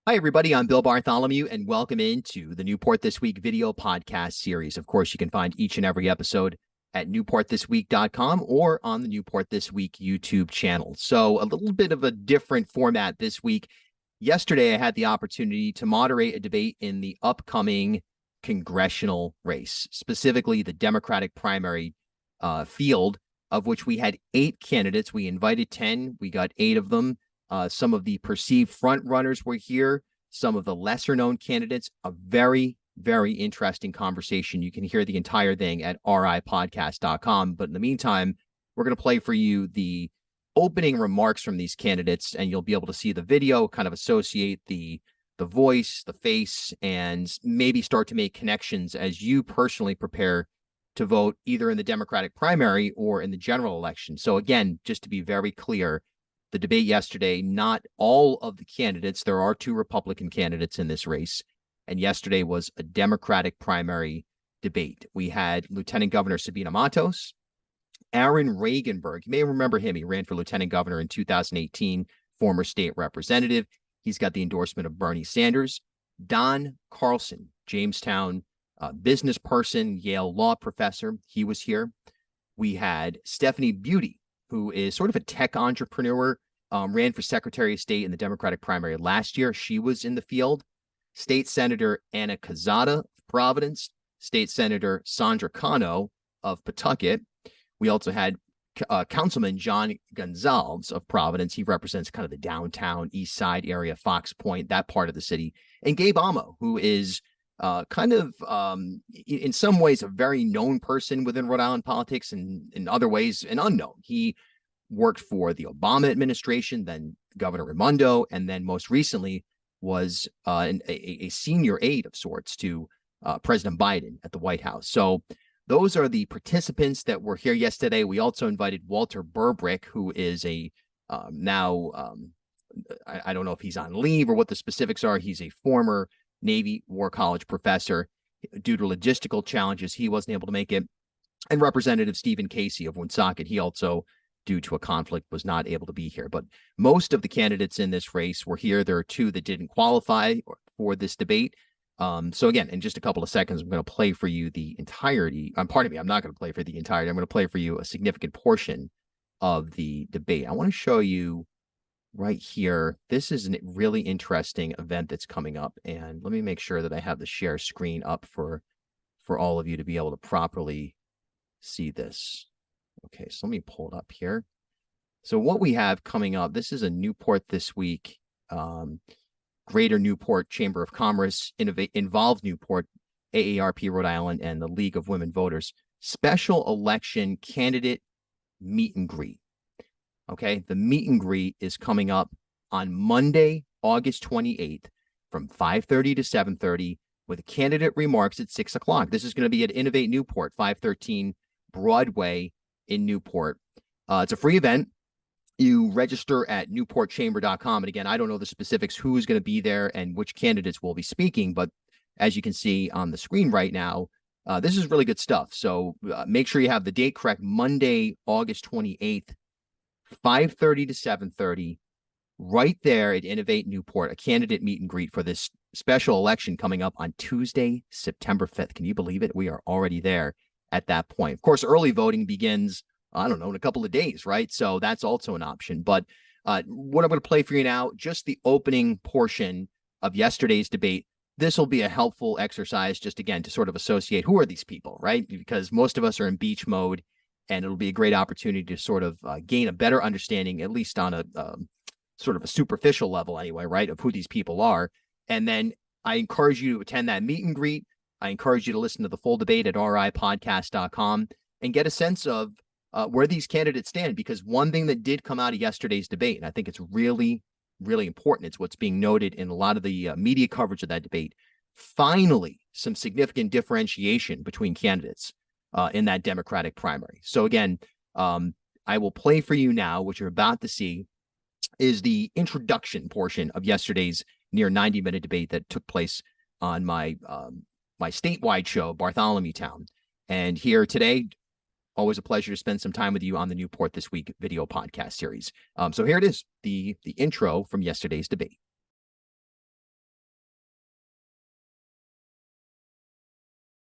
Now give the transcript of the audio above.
Hi, everybody. I'm Bill Bartholomew, and welcome into the Newport This Week video podcast series. Of course, you can find each and every episode at newportthisweek.com or on the Newport This Week YouTube channel. So a little bit of a different format this week. Yesterday, I had the opportunity to moderate a debate in the upcoming congressional race, specifically the Democratic primary field, of which we had 8 candidates. We invited 10. We got 8 of them. Some of the perceived front runners were here, some of the lesser known candidates. A very, very interesting conversation. You can hear the entire thing at ripodcast.com. But in the meantime, we're going to play for you the opening remarks from these candidates, and you'll be able to see the video, kind of associate the voice, the face, and maybe start to make connections as you personally prepare to vote either in the Democratic primary or in the general election. So again, just to be very clear, the debate yesterday, not all of the candidates, there are 2 Republican candidates in this race, and yesterday was a Democratic primary debate. We had Lieutenant Governor Sabina Matos, Aaron Regenberg. You may remember him. He ran for Lieutenant Governor in 2018, former state representative. He's got the endorsement of Bernie Sanders. Don Carlson, Jamestown business person, Yale law professor. He was here. We had Stephanie Beauty, who is sort of a tech entrepreneur, ran for Secretary of State in the Democratic primary last year. She was in the field. State Senator Anna Quezada of Providence, State Senator Sandra Cano of Pawtucket. We also had Councilman John Gonzalez of Providence. He represents kind of the downtown east side area, Fox Point, that part of the city. And Gabe Amo, who is in some ways a very known person within Rhode Island politics, and in other ways an unknown. He worked for the Obama administration, then Governor Raimondo, and then most recently was a senior aide of sorts to President Biden at the White House. So those are the participants that were here yesterday. We also invited Walter Burbrick, who is I don't know if he's on leave or what the specifics are. He's a former Navy War College professor. Due to logistical challenges, he wasn't able to make it. And Representative Stephen Casey of Woonsocket, he also, due to a conflict, was not able to be here. But most of the candidates in this race were here. There are 2 that didn't qualify for this debate. So again, in just a couple of seconds, I'm going to play for you the entirety. Pardon me, I'm not going to play for the entirety. I'm going to play for you a significant portion of the debate. I want to show you right here. This is a really interesting event that's coming up, and let me make sure that I have the share screen up for all of you to be able to properly see this. Okay, so let me pull it up here. So what we have coming up, this is a Newport This Week, Greater Newport Chamber of Commerce, Involve Newport, AARP Rhode Island, and the League of Women Voters special election candidate meet and greet. Okay, the meet and greet is coming up on Monday, August 28th from 5:30 to 7:30 with candidate remarks at 6 o'clock. This is going to be at Innovate Newport, 513 Broadway in Newport. It's a free event. You register at newportchamber.com. And again, I don't know the specifics, who is going to be there and which candidates will be speaking. But as you can see on the screen right now, this is really good stuff. So make sure you have the date correct. Monday, August 28th. 5:30 to 7:30, right there at Innovate Newport, a candidate meet and greet for this special election coming up on Tuesday, September 5th. Can you believe it? We are already there at that point. Of course, early voting begins, I don't know, in a couple of days, right? So that's also an option. But what I'm going to play for you now, just the opening portion of yesterday's debate. This will be a helpful exercise, just again, to sort of associate who are these people, right? Because most of us are in beach mode. And it'll be a great opportunity to sort of gain a better understanding, at least on a sort of a superficial level anyway, right, of who these people are. And then I encourage you to attend that meet and greet. I encourage you to listen to the full debate at ripodcast.com and get a sense of where these candidates stand. Because one thing that did come out of yesterday's debate, and I think it's really, really important, it's what's being noted in a lot of the media coverage of that debate, finally, some significant differentiation between candidates in that Democratic primary. So again, I will play for you now, what you're about to see is the introduction portion of yesterday's near 90-minute debate that took place on my statewide show, Bartholomew Town. And here today, always a pleasure to spend some time with you on the Newport This Week video podcast series. So here it is, the intro from yesterday's debate.